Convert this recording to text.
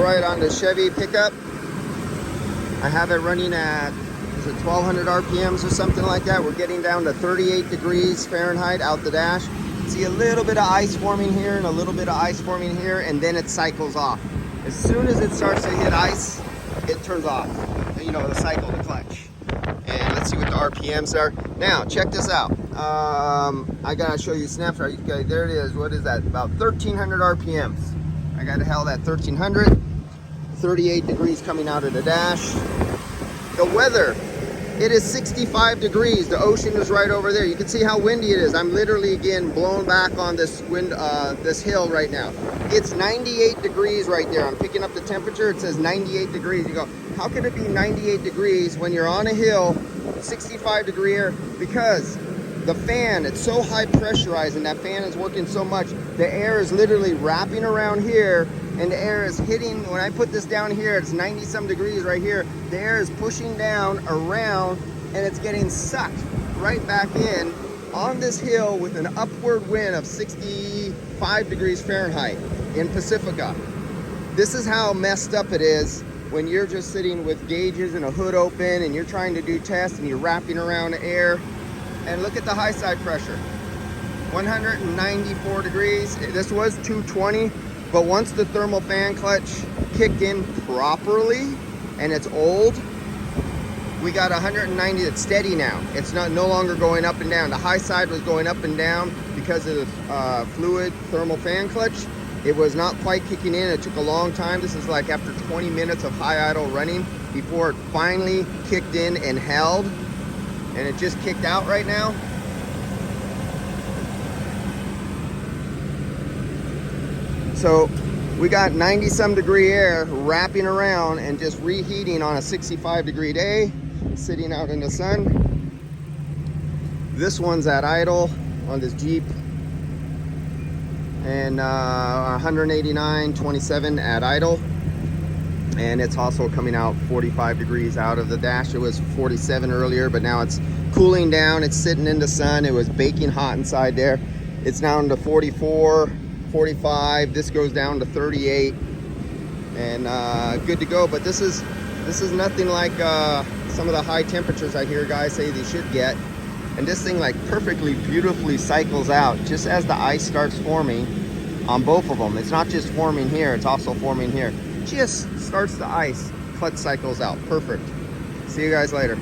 right on the Chevy pickup. I have it running at, is it 1200 RPMs or something like that. We're getting down to 38 degrees Fahrenheit out the dash. See a little bit of ice forming here and a little bit of ice forming here, and then it cycles off. As soon as it starts to hit ice, it turns off, you know, the cycle, the clutch. And let's see what the RPMs are. Now, check this out. I gotta show you a snapshot. Okay, there it is. What is that? About 1300 RPMs. I got it held at 1300. 38 degrees coming out of the dash. The weather, it is 65 degrees. The ocean is right over there. You can see how windy it is. I'm literally, again, blown back on this wind, this hill right now. It's 98 degrees right there. I'm picking up the temperature. It says 98 degrees. You go, how can it be 98 degrees when you're on a hill, 65 degree air? Because the fan, it's so high pressurized and that fan is working so much, the air is literally wrapping around here and the air is hitting. When I put this down here, it's 90 some degrees right here. The air is pushing down around and it's getting sucked right back in on this hill with an upward wind of 65 degrees Fahrenheit in Pacifica. This is how messed up it is when you're just sitting with gauges and a hood open and you're trying to do tests and you're wrapping around the air. And look at the high side pressure, 194 degrees. This was 220, but once the thermal fan clutch kicked in properly, and it's old, we got 190. It's steady now. It's no longer going up and down. The high side was going up and down because of the fluid thermal fan clutch. It was not quite kicking in. It took a long time. This is like after 20 minutes of high idle running before it finally kicked in and held. And it just kicked out right now. So we got 90 some degree air wrapping around and just reheating on a 65 degree day, sitting out in the sun. This one's at idle on this Jeep, and 189.27 at idle. And it's also coming out 45 degrees out of the dash. It was 47 earlier, but now it's cooling down. It's sitting in the sun. It was baking hot inside there. It's down to 44, 45. This goes down to 38, and good to go. But this is nothing like some of the high temperatures I hear guys say they should get. And this thing like perfectly, beautifully cycles out just as the ice starts forming on both of them. It's not just forming here, it's also forming here. Just starts the ice, clutch cycles out. Perfect. See you guys later.